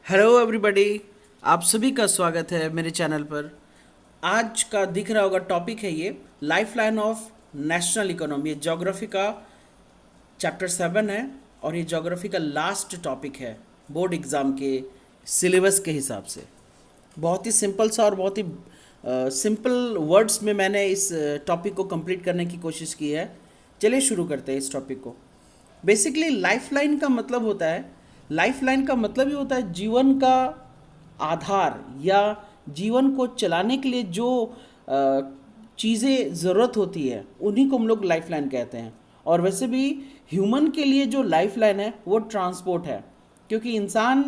Hello everybody. आप सभी का स्वागत है मेरे चैनल पर। आज का दिख रहा होगा टॉपिक है ये life line of national economy. ये ज्योग्राफी का चैप्टर 7 है और ये ज्योग्राफी का लास्ट टॉपिक है बोर्ड एग्ज़ाम के सिलेबस के हिसाब से। बहुत ही सिंपल सा और बहुत ही सिंपल वर्ड्स में मैंने इस टॉपिक को कंप्लीट करने की कोशिश की है। चलिए शुरू करते हैं इस टॉपिक को। बेसिकली लाइफलाइन का मतलब होता है, लाइफलाइन का मतलब ये होता है जीवन का आधार या जीवन को चलाने के लिए जो चीज़ें ज़रूरत होती है उन्हीं को हम लोग लाइफलाइन कहते हैं। और वैसे भी ह्यूमन के लिए जो लाइफलाइन है वो ट्रांसपोर्ट है, क्योंकि इंसान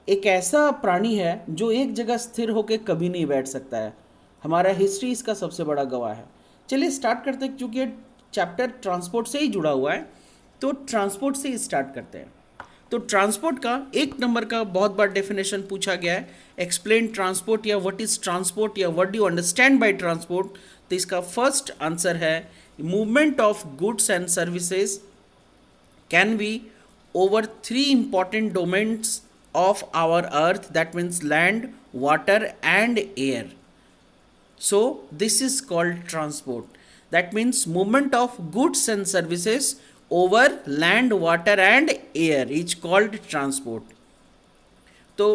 एक ऐसा प्राणी है जो एक जगह स्थिर होकर कभी नहीं बैठ सकता है। हमारा हिस्ट्री इसका सबसे बड़ा गवाह है। चलिए स्टार्ट करते हैं, क्योंकि चैप्टर ट्रांसपोर्ट से ही जुड़ा हुआ है तो ट्रांसपोर्ट से ही स्टार्ट करते हैं। तो ट्रांसपोर्ट का एक नंबर का बहुत बार डेफिनेशन पूछा गया है, एक्सप्लेन ट्रांसपोर्ट या व्हाट इज ट्रांसपोर्ट या what do you understand by transport. तो इसका फर्स्ट आंसर है movement of goods and services can be over three important domains of our earth, that means land, water and air. So this is called transport. That means movement of goods and services over land, water and air is called transport. तो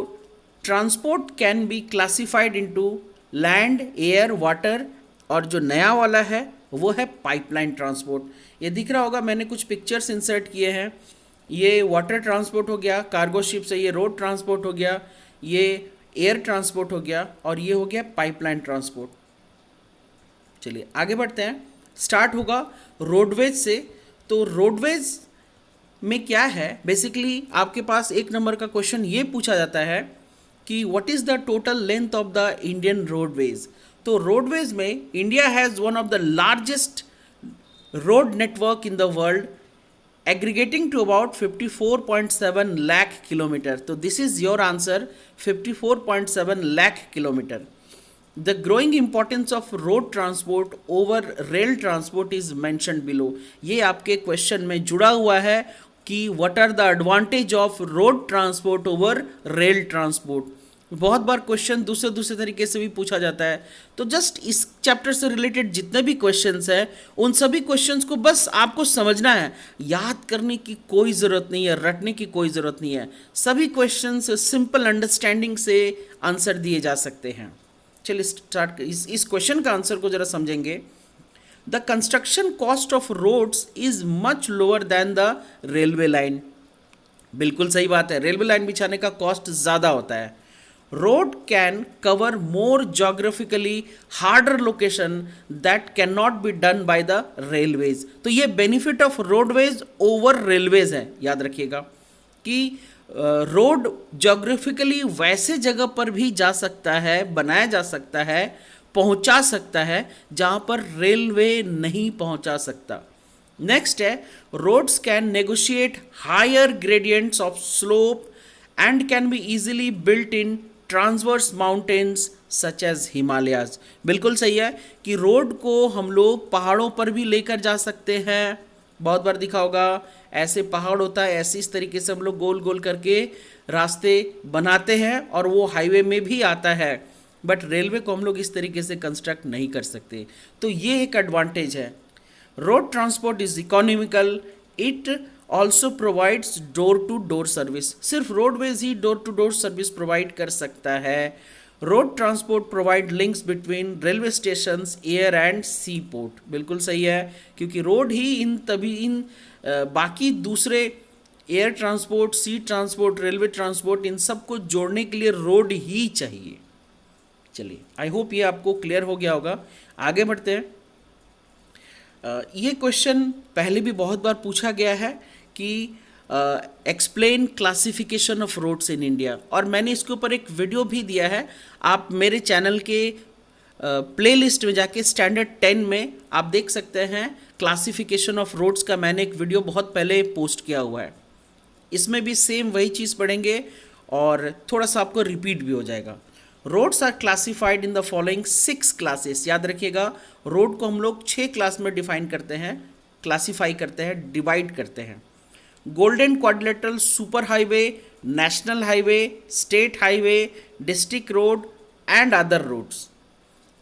transport can be classified into land, air, water, और जो नया वाला है वो है pipeline transport. ये दिख रहा होगा, मैंने कुछ पिक्चर्स इंसर्ट किए हैं। ये वाटर ट्रांसपोर्ट हो गया कार्गो शिप से, ये रोड ट्रांसपोर्ट हो गया, ये एयर ट्रांसपोर्ट हो गया और ये हो गया पाइपलाइन ट्रांसपोर्ट। चलिए आगे बढ़ते हैं। स्टार्ट होगा रोडवेज से। तो रोडवेज में क्या है, बेसिकली आपके पास एक नंबर का क्वेश्चन ये पूछा जाता है कि what is the total length of the Indian roadways. तो रोडवेज में India has one of the largest road network in the world, aggregating to about 54.7 lakh kilometer. So this is your answer, 54.7 lakh kilometer. The growing importance of road transport over rail transport is mentioned below. ये आपके question में जुड़ा हुआ है कि what are the advantage of road transport over rail transport. बहुत बार question दूसरे दूसरे तरीके से भी पूछा जाता है। तो जस्ट इस चैप्टर से रिलेटेड जितने भी क्वेश्चंस हैं उन सभी क्वेश्चंस को बस आपको समझना है, याद करने की कोई ज़रूरत नहीं है, रटने की कोई ज़रूरत नहीं है। सभी क्वेश्चंस सिंपल अंडरस्टैंडिंग से आंसर दिए जा सकते हैं। चलिए स्टार्ट इस क्वेश्चन का आंसर को ज़रा समझेंगे। The construction cost of roads is much lower than the railway line. बिल्कुल सही बात है, रेलवे लाइन बिछाने का कॉस्ट ज़्यादा होता है। Road can cover more geographically harder location that cannot be done by the railways. तो ये benefit of roadways over railways है, याद रखिएगा कि रोड जोग्राफिकली वैसे जगह पर भी जा सकता है, बनाया जा सकता है, पहुंचा सकता है जहाँ पर रेलवे नहीं पहुंचा सकता। नेक्स्ट है roads can negotiate higher gradients of slope and can be easily built in transverse mountains such as Himalayas. बिल्कुल सही है कि रोड को हम लोग पहाड़ों पर भी लेकर जा सकते हैं। बहुत बार दिखा होगा ऐसे पहाड़ होता है, ऐसे इस तरीके से हम लोग गोल गोल करके रास्ते बनाते हैं और वो हाईवे में भी आता है, बट रेलवे को हम लोग इस तरीके से कंस्ट्रक्ट नहीं कर सकते। तो ये एक एडवांटेज है। Road transport is economical, it also provides door to door service. सिर्फ रोडवेज ही door to door service provide कर सकता है। Road transport provide links between railway station, air and sea port. बिल्कुल सही है, क्योंकि रोड ही इन बाकी दूसरे air transport, sea transport, railway transport, इन सब को जोड़ने के लिए रोड ही चाहिए। चलिए आई होप ये आपको क्लियर हो गया होगा। आगे बढ़ते हैं। ये क्वेश्चन पहले भी बहुत बार पूछा गया है कि explain classification of roads in India, और मैंने इसके ऊपर एक वीडियो भी दिया है। आप मेरे चैनल के प्लेलिस्ट में जाके स्टैंडर्ड 10 में आप देख सकते हैं क्लासिफिकेशन ऑफ रोड्स का मैंने एक वीडियो बहुत पहले पोस्ट किया हुआ है। इसमें भी सेम वही चीज़ पढ़ेंगे और थोड़ा सा आपको रिपीट भी हो जाएगा। Roads are classified in the following 6 classes. याद रखिएगा रोड को हम लोग 6 क्लास में डिफाइन करते हैं, क्लासीफाई करते हैं, डिवाइड करते हैं। Golden quadrilateral super highway, national highway, state highway, district road and other roads.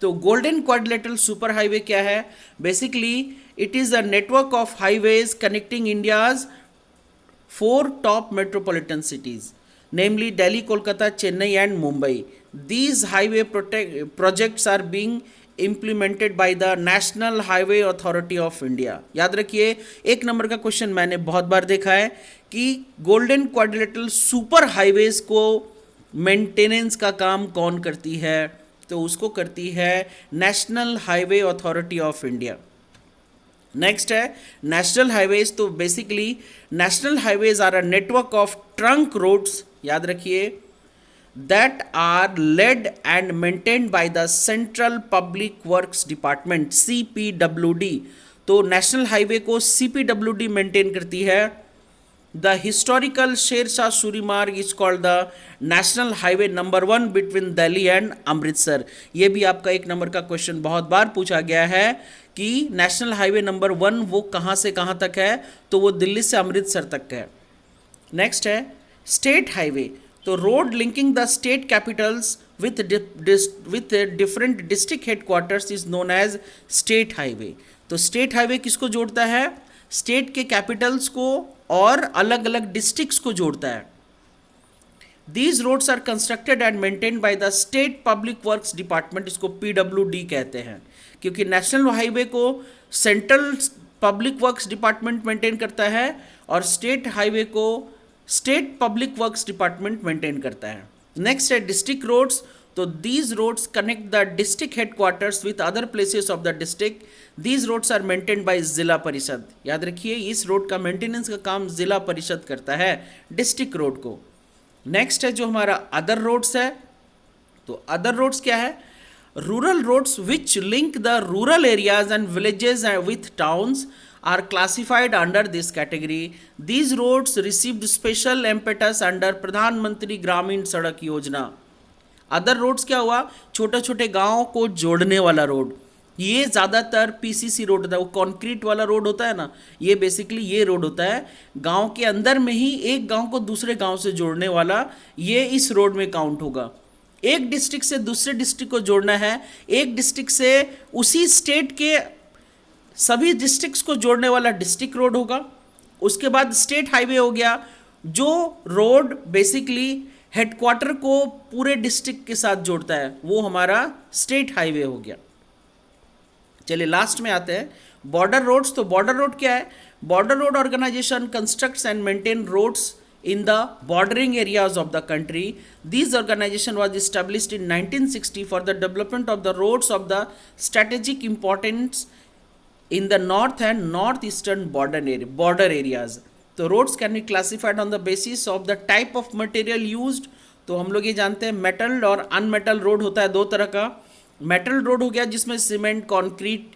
तो गोल्डन क्वाड्रिलेटरल सुपर हाईवे क्या है? Basically it is a network of highways connecting India's 4 top metropolitan cities, namely Delhi, Kolkata, Chennai, and Mumbai. These highway projects are being implemented by the National Highway Authority of India. याद रखिए, एक number का question मैंने बहुत बार देखा है कि golden quadrilateral super highways को मेंटेनेंस का काम कौन करती है? तो उसको करती है national highway authority of India. Next है नेशनल हाईवेज। तो basically national highways are a network of trunk roads, याद रखिए, that are laid and maintained by the central public works department, CPWD। तो नेशनल हाईवे को CPWD मेंटेन करती है। The historical Sher Shah Suri Marg is called the national highway number 1 between Delhi and Amritsar. ये भी आपका एक नंबर का क्वेश्चन बहुत बार पूछा गया है कि नेशनल हाईवे नंबर 1 वो कहाँ से कहाँ तक है? तो वो दिल्ली से अमृतसर तक है। नेक्स्ट है स्टेट हाईवे। तो road linking the state capitals with different district headquarters is known as state highway. तो स्टेट हाईवे किसको जोड़ता है? स्टेट के कैपिटल्स को और अलग अलग डिस्ट्रिक्ट्स को जोड़ता है। These roads are constructed and maintained by the State Public Works Department, इसको PWD कहते हैं, क्योंकि नेशनल हाईवे को central public works department maintain करता है और स्टेट हाईवे को state public works department maintain करता है। नेक्स्ट है डिस्ट्रिक्ट रोड्स। तो these roads connect the district headquarters with other places of the district. These roads are maintained by Zila Parishad. याद रखिए, इस रोड का मेंटेनेंस का काम जिला परिषद करता है डिस्ट्रिक्ट रोड को। नेक्स्ट है जो हमारा अदर रोड्स है। तो अदर रोड्स क्या है? Rural roads which link the rural areas and villages with towns are classified under this category. These roads received special impetus under Pradhanmantri Gramin सड़क योजना। अदर रोड्स क्या हुआ? छोटे छोटे गाँव को जोड़ने वाला रोड। ये ज़्यादातर PCC रोड होता है, वो कॉन्क्रीट वाला रोड होता है ना, ये बेसिकली ये रोड होता है गांव के अंदर में ही एक गांव को दूसरे गांव से जोड़ने वाला, ये इस रोड में काउंट होगा। एक डिस्ट्रिक्ट से दूसरे डिस्ट्रिक्ट को जोड़ना है, एक डिस्ट्रिक्ट से उसी स्टेट के सभी डिस्ट्रिक्ट्स को जोड़ने वाला डिस्ट्रिक्ट रोड होगा। उसके बाद स्टेट हाईवे हो गया, जो रोड बेसिकली हेडक्वार्टर को पूरे डिस्ट्रिक्ट के साथ जोड़ता है, वो हमारा स्टेट हाईवे हो गया। चलिए लास्ट में आते हैं बॉर्डर रोड्स। तो बॉर्डर रोड क्या है? Border road organisation constructs and maintain roads in the bordering areas of the country. This organization was established in 1960 for the development of the roads of the strategic importance in the north and northeastern border areas. तो roads can be classified on the basis of the type of material used. तो हम लोग ये जानते हैं metal और unmetalled road होता है दो तरह का। मेटल रोड हो गया जिसमें सीमेंट, कंक्रीट,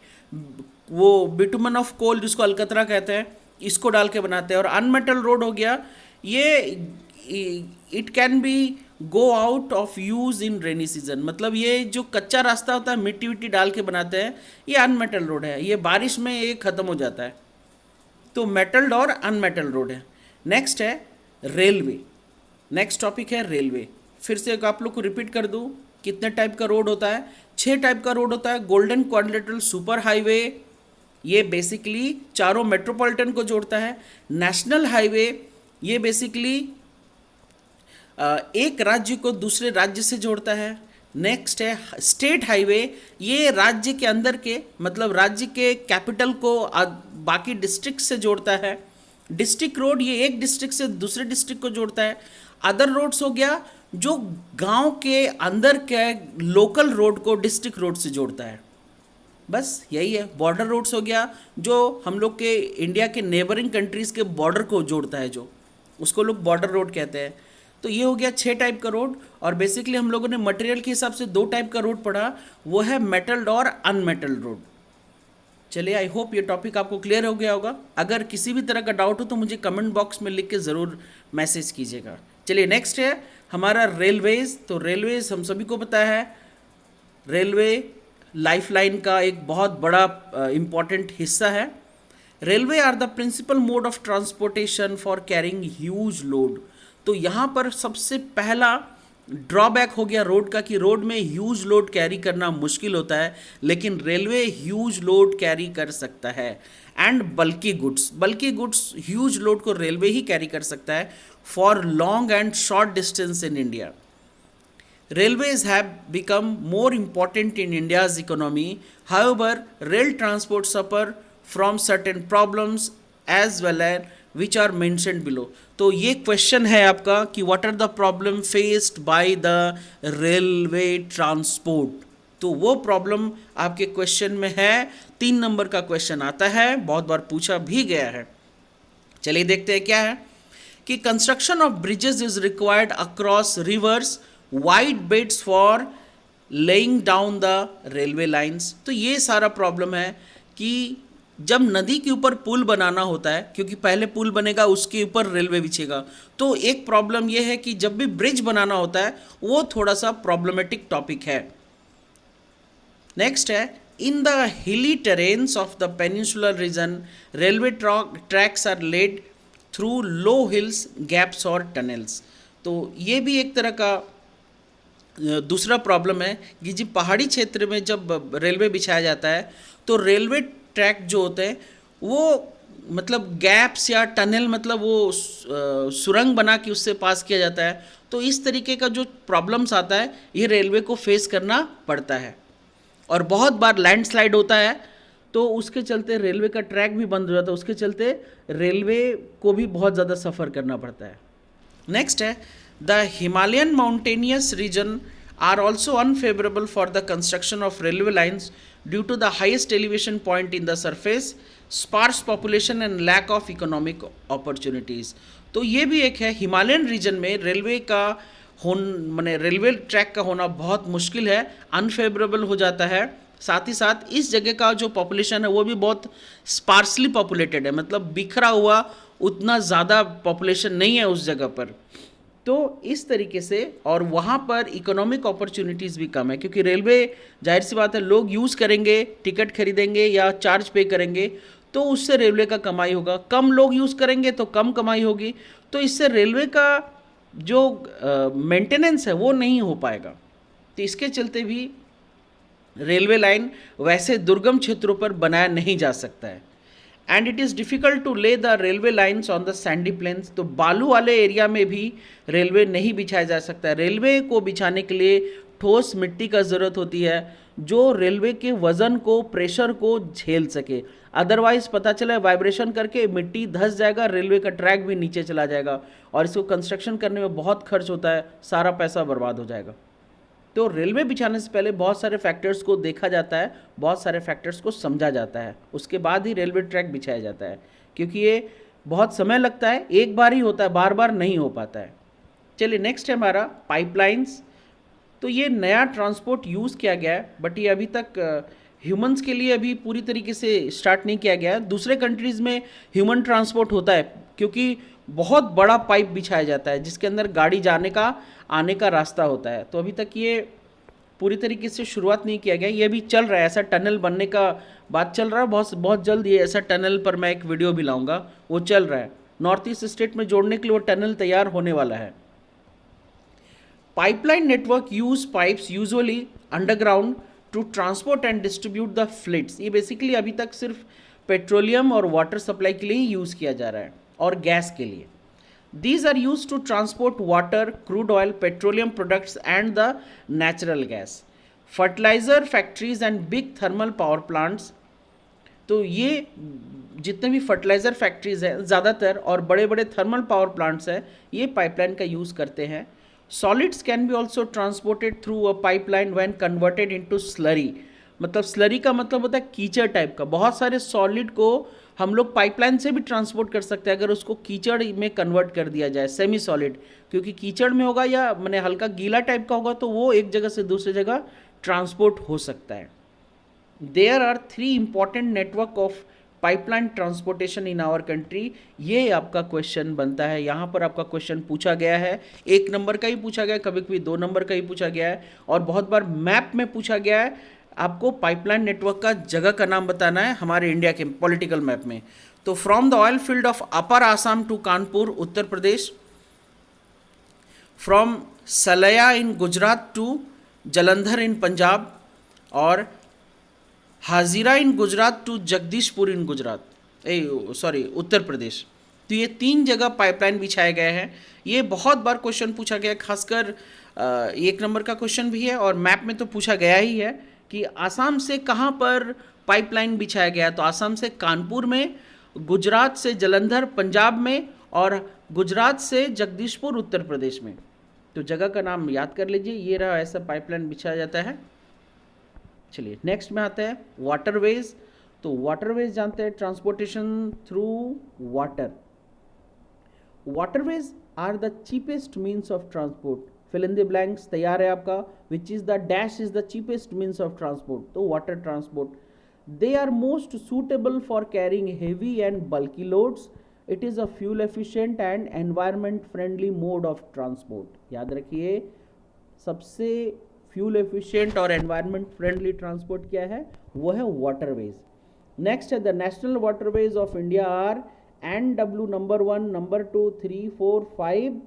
वो बिटुमन ऑफ कोल जिसको अलकतरा कहते हैं, इसको डाल के बनाते हैं। और अनमेटल रोड हो गया, ये it can be go out of use in rainy season. मतलब ये जो कच्चा रास्ता होता है मिट्टी विट्टी डाल के बनाते हैं, ये अनमेटल रोड है, ये बारिश में ये ख़त्म हो जाता है। तो मेटल्ड और अनमेटल रोड है। नेक्स्ट है रेलवे। नेक्स्ट टॉपिक है रेलवे। फिर से आप लोग को रिपीट कर दूँ, कितने टाइप का रोड होता है? 6 टाइप का रोड होता है। गोल्डन क्वाड्रिलेटरल सुपर हाईवे, ये बेसिकली चारों मेट्रोपॉलिटन को जोड़ता है। नेशनल हाईवे, ये बेसिकली एक राज्य को दूसरे राज्य से जोड़ता है। नेक्स्ट है स्टेट हाईवे, ये राज्य के अंदर के मतलब राज्य के कैपिटल को बाकी डिस्ट्रिक्ट से जोड़ता है। डिस्ट्रिक्ट रोड, ये एक डिस्ट्रिक्ट से दूसरे डिस्ट्रिक्ट को जोड़ता है। अदर रोड्स हो गया जो गांव के अंदर के लोकल रोड को डिस्ट्रिक्ट रोड से जोड़ता है। बस यही है। बॉर्डर रोड्स हो गया जो हम लोग के इंडिया के नेबरिंग कंट्रीज़ के बॉर्डर को जोड़ता है, जो उसको लोग बॉर्डर रोड कहते हैं। तो ये हो गया 6 टाइप का रोड। और बेसिकली हम लोगों ने मटेरियल के हिसाब से 2 टाइप का रोड पढ़ा, वो है मेटल्ड और अनमेटल्ड रोड। चलिए, आई होप ये टॉपिक आपको क्लियर हो गया होगा। अगर किसी भी तरह का डाउट हो तो मुझे कमेंट बॉक्स में लिख के ज़रूर मैसेज कीजिएगा। चलिए नेक्स्ट है हमारा रेलवेज़। तो रेलवेज़ हम सभी को पता है, रेलवे लाइफलाइन का एक बहुत बड़ा इम्पॉर्टेंट हिस्सा है। Railway are the principal mode of transportation for carrying huge load. तो यहाँ पर सबसे पहला ड्रॉबैक हो गया रोड का कि रोड में ह्यूज लोड कैरी करना मुश्किल होता है, लेकिन रेलवे ह्यूज लोड कैरी कर सकता है। एंड बल्कि गुड्स ह्यूज लोड को रेलवे ही कैरी कर सकता है for long and short distance in India. Railways have become more important in India's economy. However, rail transport suffer from certain problems as well as which are mentioned below. तो ये question है आपका कि what are the problem faced by the railway transport. तो वो problem आपके question में है, 3 नंबर का क्वेश्चन आता है, बहुत बार पूछा भी गया है। चलिए देखते हैं क्या है कि construction of bridges is required across reverse wide beds for laying down the railway lines. तो ये सारा प्रॉब्लम है कि जब नदी के ऊपर पुल बनाना होता है, क्योंकि पहले पुल बनेगा उसके ऊपर रेलवे बिछेगा, तो एक प्रॉब्लम ये है कि जब भी ब्रिज बनाना होता है वो थोड़ा सा प्रॉब्लमेटिक टॉपिक है। नेक्स्ट है, in the hilly terrains of the peninsular region railway tracks are laid through low hills gaps और टनल्स। तो ये भी एक तरह का दूसरा प्रॉब्लम है कि जब पहाड़ी क्षेत्र में जब रेलवे बिछाया जाता है तो रेलवे ट्रैक जो होते हैं वो मतलब गैप्स या टनल, मतलब वो सुरंग बना के उससे पास किया जाता है। तो इस तरीके का जो प्रॉब्लम्स आता है ये रेलवे को फेस करना पड़ता है। और बहुत बार लैंडस्लाइड होता है तो उसके चलते रेलवे का ट्रैक भी बंद हो जाता है, उसके चलते रेलवे को भी बहुत ज़्यादा सफ़र करना पड़ता है। नेक्स्ट है, the Himalayan mountainous region are also unfavourable for the construction of railway lines due to the highest elevation point in the surface, sparse population and lack of economic opportunities. तो ये भी एक है, हिमालयन रीजन में railway का माने railway track का होना बहुत मुश्किल है, अनफेवरेबल हो जाता है। साथ ही साथ इस जगह का जो पॉपुलेशन है वो भी बहुत स्पार्सली पॉपुलेटेड है, मतलब बिखरा हुआ, उतना ज़्यादा पॉपुलेशन नहीं है उस जगह पर। तो इस तरीके से, और वहाँ पर इकोनॉमिक अपॉर्चुनिटीज़ भी कम है, क्योंकि रेलवे जाहिर सी बात है लोग यूज़ करेंगे, टिकट खरीदेंगे या चार्ज पे करेंगे, तो उससे रेलवे का कमाई होगा। कम लोग यूज़ करेंगे तो कम कमाई होगी, तो इससे रेलवे का जो मेंटेनेंस है वो नहीं हो पाएगा। तो इसके चलते भी रेलवे लाइन वैसे दुर्गम क्षेत्रों पर बनाया नहीं जा सकता है। And it is difficult to lay the railway lines on the sandy plains. तो बालू वाले एरिया में भी रेलवे नहीं बिछाया जा सकता है। रेलवे को बिछाने के लिए ठोस मिट्टी का ज़रूरत होती है जो रेलवे के वज़न को, प्रेशर को झेल सके। अदरवाइज़ पता चला वाइब्रेशन करके मिट्टी धंस जाएगा, रेलवे का ट्रैक भी नीचे चला जाएगा और इसको कंस्ट्रक्शन करने में बहुत खर्च होता है, सारा पैसा बर्बाद हो जाएगा। तो रेलवे बिछाने से पहले बहुत सारे फैक्टर्स को देखा जाता है, बहुत सारे फैक्टर्स को समझा जाता है, उसके बाद ही रेलवे ट्रैक बिछाया जाता है, क्योंकि ये बहुत समय लगता है, एक बार ही होता है, बार बार नहीं हो पाता है। चलिए नेक्स्ट है हमारा पाइपलाइंस। तो ये नया ट्रांसपोर्ट यूज़ किया गया है, बट ये अभी तक ह्यूमंस के लिए अभी पूरी तरीके से स्टार्ट नहीं किया गया है। दूसरे कंट्रीज़ में ह्यूमन ट्रांसपोर्ट होता है, क्योंकि बहुत बड़ा पाइप बिछाया जाता है जिसके अंदर गाड़ी जाने का, आने का रास्ता होता है। तो अभी तक ये पूरी तरीके से शुरुआत नहीं किया गया, ये भी चल रहा है, ऐसा टनल बनने का बात चल रहा है। बहुत जल्द ये ऐसा टनल पर मैं एक वीडियो भी लाऊंगा, वो चल रहा है। नॉर्थ ईस्ट स्टेट में जोड़ने के लिए वो टनल तैयार होने वाला है। Pipeline network use pipes usually underground to transport and distribute the fleets. ये बेसिकली अभी तक सिर्फ पेट्रोलियम और वाटर सप्लाई के लिए ही यूज़ किया जा रहा है और गैस के लिए। These are used to transport water, crude oil, petroleum products and the natural gas. Fertilizer factories and big thermal power plants. तो ये जितने भी फर्टिलाइज़र फैक्ट्रीज हैं ज़्यादातर और बड़े बड़े थर्मल पावर प्लांट्स हैं, ये पाइपलाइन का यूज़ करते हैं। Solids can be also transported through a pipeline when converted into slurry. मतलब स्लरी का मतलब होता है कीचड़ टाइप का। बहुत सारे सॉलिड को हम लोग पाइपलाइन से भी ट्रांसपोर्ट कर सकते हैं अगर उसको कीचड़ में कन्वर्ट कर दिया जाए, सेमी सॉलिड, क्योंकि कीचड़ में होगा या मैंने हल्का गीला टाइप का होगा तो वो एक जगह से दूसरी जगह ट्रांसपोर्ट हो सकता है। There are 3 important network of pipeline transportation in our country. ये आपका क्वेश्चन बनता है, यहाँ पर आपका क्वेश्चन पूछा गया है, 1 नंबर का ही पूछा गया है, कभी कभी 2 नंबर का ही पूछा गया है, और बहुत बार मैप में पूछा गया है। आपको पाइपलाइन नेटवर्क का जगह का नाम बताना है हमारे इंडिया के पॉलिटिकल मैप में। तो from the oil field of upper Assam to Kanpur Uttar Pradesh, from Salaya in Gujarat to Jalandhar in Punjab, और Hazira in Gujarat to Jagdishpur in Gujarat, Uttar Pradesh. तो ये 3 जगह पाइपलाइन बिछाए गए हैं। ये बहुत बार क्वेश्चन पूछा गया है, खासकर 1 नंबर का क्वेश्चन भी है और मैप में तो पूछा गया ही है कि आसाम से कहाँ पर पाइपलाइन बिछाया गया। तो आसाम से कानपुर में, गुजरात से जलंधर पंजाब में, और गुजरात से जगदीशपुर उत्तर प्रदेश में। तो जगह का नाम याद कर लीजिए, ये रहा, ऐसा पाइपलाइन बिछाया जाता है। चलिए नेक्स्ट में आते हैं वाटरवेज। तो वाटरवेज जानते हैं, transportation through water. Waterways are the cheapest means of transport. Fill in the blanks तैयार है आपका, which is the dash is the cheapest means of transport. तो water transport, they are most suitable for carrying heavy and bulky loads. It is a fuel efficient and environment friendly mode of transport. याद रखिए, सबसे fuel efficient और environment friendly transport क्या है, वो है waterways. Next है the national waterways of India are NW number 1, number 2, 3, 4, 5,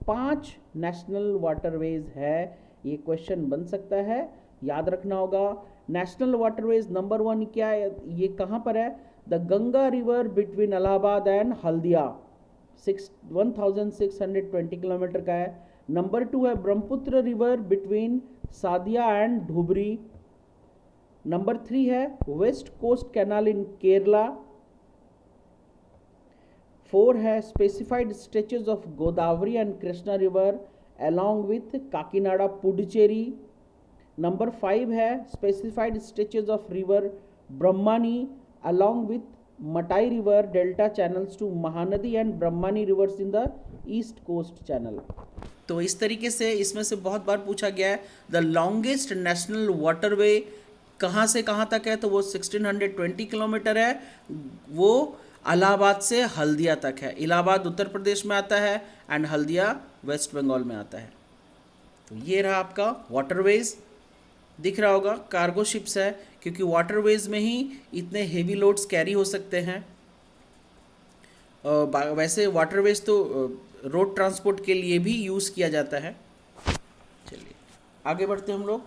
5 national waterways है। ये क्वेश्चन बन सकता है, याद रखना होगा। नेशनल वाटरवेज नंबर 1 क्या है, ये कहाँ पर है, the Ganga river between Allahabad and Haldia, 1620 kilometre का है। नंबर 2 है Brahmaputra river between Sadiya and Dhubri. Number 3 है west coast canal in Kerala. 4 है specified stretches of Godavari and Krishna river along with Kakinada Puducherry. Number 5 है specified stretches of river Brahmani along with Matai river delta channels to Mahanadi and Brahmani rivers in the east coast channel. तो इस तरीके से इसमें से बहुत बार पूछा गया है द लॉन्गेस्ट नेशनल वाटरवे कहाँ से कहाँ तक है, तो वो 1620 किलोमीटर है। वो इलाहाबाद से हल्दिया तक है। इलाहाबाद उत्तर प्रदेश में आता है एंड हल्दिया वेस्ट बंगाल में आता है। तो ये रहा आपका वाटरवेज। दिख रहा होगा कार्गो शिप्स है, क्योंकि वाटरवेज में ही इतने हेवी लोड्स कैरी हो सकते हैं। वैसे वाटरवेज तो रोड ट्रांसपोर्ट के लिए भी यूज़ किया जाता है। चलिए आगे बढ़ते हैं हम लोग।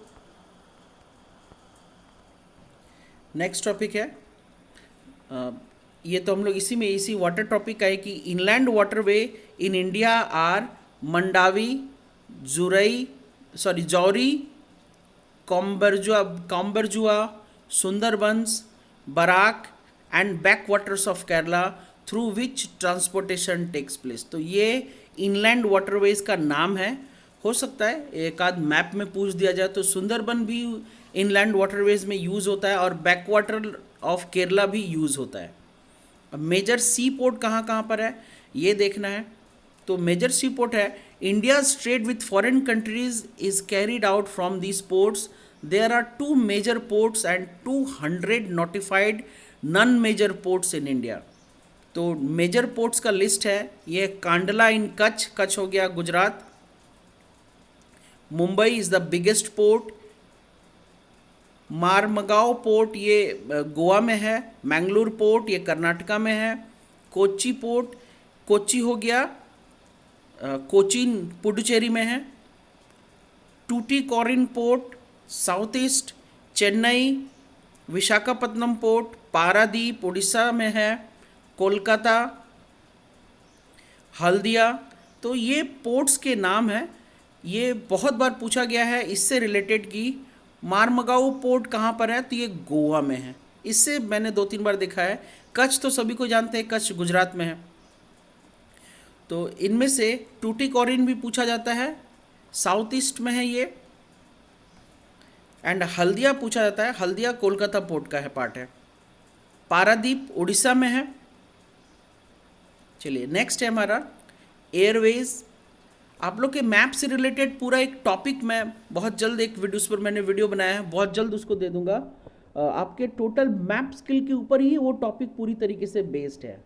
नेक्स्ट टॉपिक है, ये तो हम लोग इसी वाटर टॉपिक का है कि inland waterway in India are Mandovi, Zuari, Cumberjua, Sundarbans, Barak and back waters of Kerala through which transportation takes place. तो ये इनलैंड वाटरवेज का नाम है। हो सकता है एक आध मैप में पूछ दिया जाए तो सुंदरबन भी इनलैंड वाटरवेज में यूज़ होता है और बैक वाटर ऑफ केरला भी यूज़ होता है। अब मेजर सी पोर्ट कहाँ कहाँ पर है ये देखना है। तो मेजर सी पोर्ट है India's trade with foreign countries is carried out from these ports. There are 2 major ports and 200 notified non major ports in India. तो मेजर पोर्ट्स का लिस्ट है, ये कांडला इन कच्छ हो गया Gujarat. Mumbai is the biggest port. Marmagao port ये गोवा में है। Mangalore port ये कर्नाटका में है। कोच्चि पोर्ट, कोच्चि हो गया, कोचीन पुडुचेरी में है। Tuticorin port south east. Chennai, Visakhapatnam port, Paradip Orissa में है। कोलकाता, हल्दिया। तो ये पोर्ट्स के नाम हैं। ये बहुत बार पूछा गया है इससे रिलेटेड कि मारमगांव पोर्ट कहाँ पर है, तो ये गोवा में है। इससे मैंने 2-3 बार देखा है। कच्छ तो सभी को जानते हैं, कच्छ गुजरात में है। तो इनमें से टूटीकोरिन भी पूछा जाता है, साउथ ईस्ट में है ये। एंड हल्दिया पूछा जाता है, हल्दिया कोलकाता पोर्ट का है पार्ट है। पारादीप उड़ीसा में है। चलिए नेक्स्ट है हमारा एयरवेज। आप लोग के मैप से रिलेटेड पूरा एक टॉपिक मैं बहुत जल्द एक वीडियोस पर मैंने वीडियो बनाया है, बहुत जल्द उसको दे दूंगा। आपके टोटल मैप स्किल के ऊपर ही वो टॉपिक पूरी तरीके से बेस्ड है।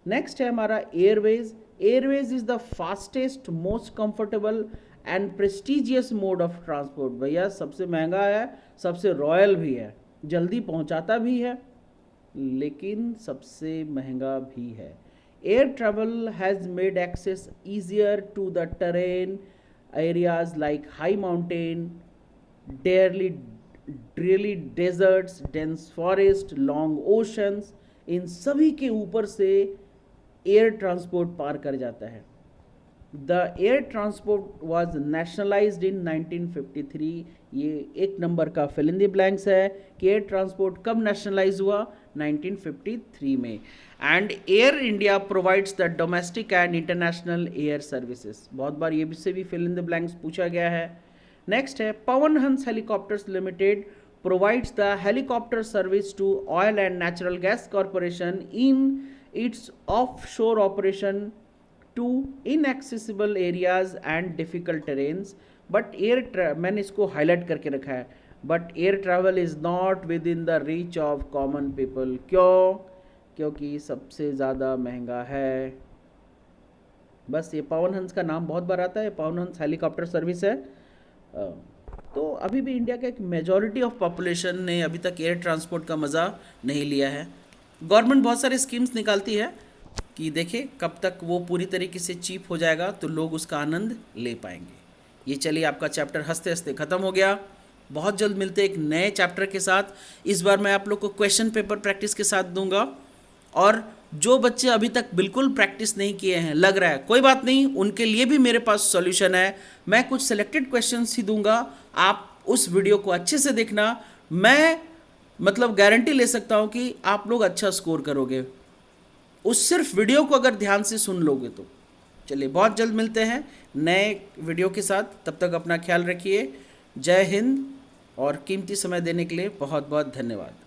नेक्स्ट है हमारा Airways. Airways is the fastest, most comfortable and prestigious mode of transport. भैया सबसे महंगा है, सबसे रॉयल भी है, जल्दी पहुंचाता भी है। लेकिन सबसे महंगा भी है। Air travel has made access easier to the terrain areas like high mountain, dreary dry deserts, dense forest, long oceans, इन सभी के ऊपर से एयर ट्रांसपोर्ट पार कर जाता है। The air transport was nationalised in 1953। ये एक नंबर का फिल इन द ब्लैंक्स है कि एयर ट्रांसपोर्ट कब नेशनलाइज हुआ, 1953 में। And air India provides the domestic and international air services. बहुत बार ये से भी फिल इन द ब्लैंक्स पूछा गया है। नेक्स्ट है Pawan Hans helicopters limited provides the helicopter service to oil and natural gas corporation in its offshore operation to inaccessible areas and difficult terrains, but मैंने इसको हाईलाइट करके रखा है, but air travel is not with in the reach of common people. क्यों? क्योंकि सबसे ज़्यादा महंगा है। बस ये पवन हंस का नाम बहुत बार आता है, पवन हंस हेलीकॉप्टर सर्विस है। तो अभी भी इंडिया का एक मेजॉरिटी ऑफ पॉपुलेशन ने अभी तक एयर ट्रांसपोर्ट का मज़ा नहीं लिया है। गवर्नमेंट बहुत सारे स्कीम्स निकालती है कि देखें कब तक वो पूरी तरीके से चीप हो जाएगा तो लोग उसका आनंद ले पाएंगे। ये चलिए आपका चैप्टर हंसते हंसते ख़त्म हो गया। बहुत जल्द मिलते एक नए चैप्टर के साथ। इस बार मैं आप लोग को क्वेश्चन पेपर प्रैक्टिस के साथ दूंगा, और जो बच्चे अभी तक बिल्कुल प्रैक्टिस नहीं किए हैं, लग रहा है कोई बात नहीं, उनके लिए भी मेरे पास सॉल्यूशन है। मैं कुछ सेलेक्टेड क्वेश्चंस ही दूंगा, आप उस वीडियो को अच्छे से देखना। मैं मतलब गारंटी ले सकता हूं कि आप लोग अच्छा स्कोर करोगे, उस सिर्फ वीडियो को अगर ध्यान से सुन लोगे तो। चलिए बहुत जल्द मिलते हैं नए वीडियो के साथ, तब तक अपना ख्याल रखिए। जय हिंद, और कीमती समय देने के लिए बहुत बहुत धन्यवाद।